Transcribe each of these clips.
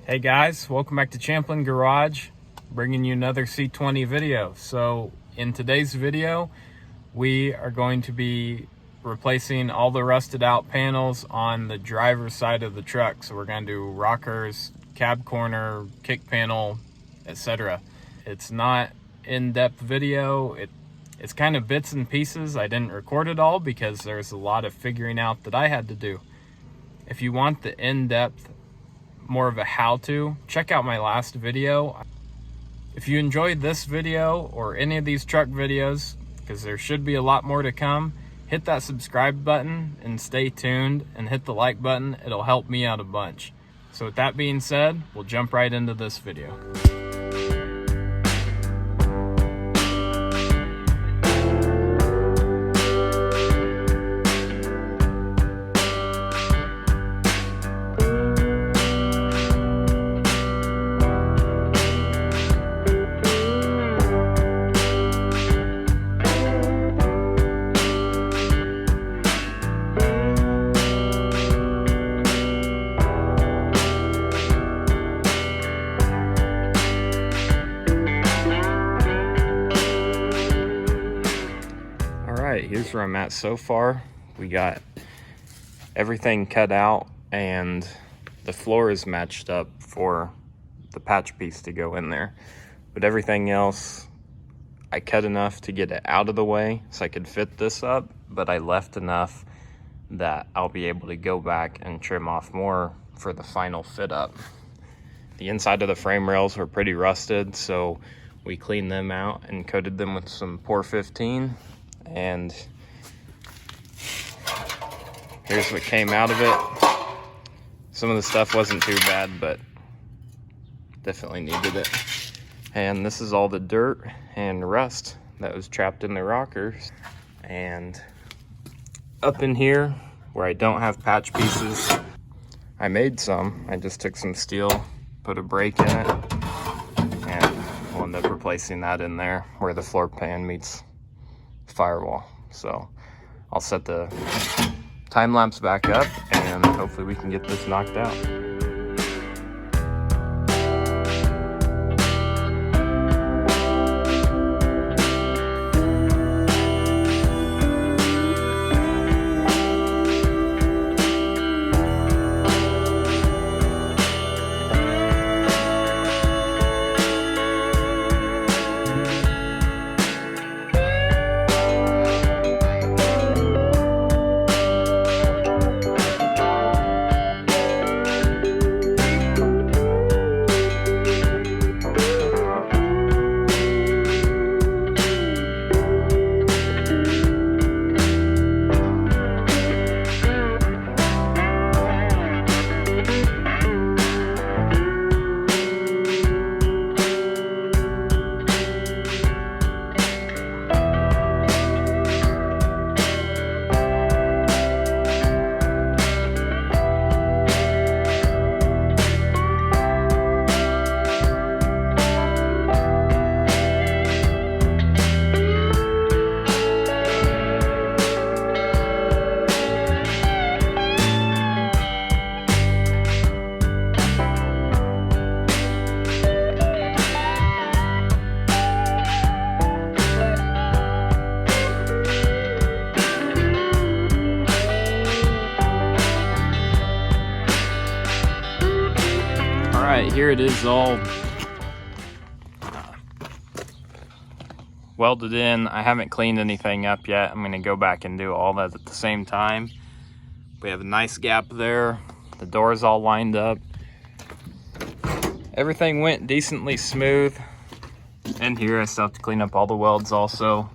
Hey guys, welcome back to Champlin Garage, bringing you another C20 video. So in today's video, we are going to be replacing all the rusted out panels on the driver's side of the truck. So we're going to do rockers, cab corner, kick panel, etc. It's not in-depth video. It's kind of bits and pieces. I didn't record it all because there's a lot of figuring out that I had to do. If you want the in-depth, more of a how-to, check out my last video. If you enjoyed this video or any of these truck videos, because there should be a lot more to come, hit that subscribe button and stay tuned, and hit the like button. It'll help me out a bunch. So with that being said, we'll jump right into this video. Here's where I'm at so far. We got everything cut out and the floor is matched up for the patch piece to go in there, but everything else I cut enough to get it out of the way so I could fit this up, but I left enough that I'll be able to go back and trim off more for the final fit up. The inside of the frame rails were pretty rusted, so we cleaned them out and coated them with some Pour 15. And here's what came out of it. Some of the stuff wasn't too bad, but definitely needed it. And this is all the dirt and rust that was trapped in the rockers. And up in here where I don't have patch pieces, I made some. I just took some steel, put a brake in it, and we'll end up replacing that in there where the floor pan meets firewall. So I'll set the time lapse back up and hopefully we can get this knocked out. Alright, here it is all welded in. I haven't cleaned anything up yet. I'm going to go back and do all that at the same time. We have a nice gap there. The door's all lined up. Everything went decently smooth. And here I still have to clean up all the welds also.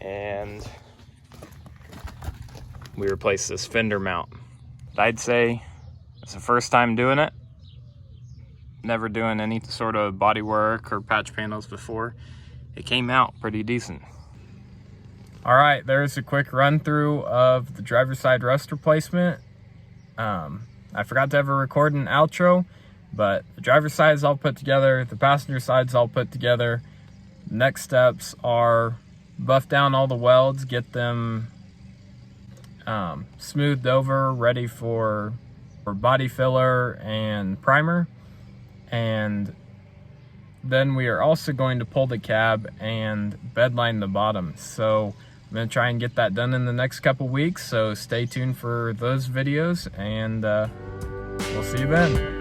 And we replaced this fender mount. I'd say it's the first time doing it. Never doing any sort of body work or patch panels before. It came out pretty decent. All right, there's a quick run through of the driver's side rust replacement. I forgot to ever record an outro, but the driver's side is all put together. The passenger side is all put together. Next steps are buff down all the welds, get them smoothed over, ready for for body filler and primer. And then we are also going to pull the cab and bedline the bottom. So I'm going to try and get that done in the next couple weeks, so stay tuned for those videos, and we'll see you then.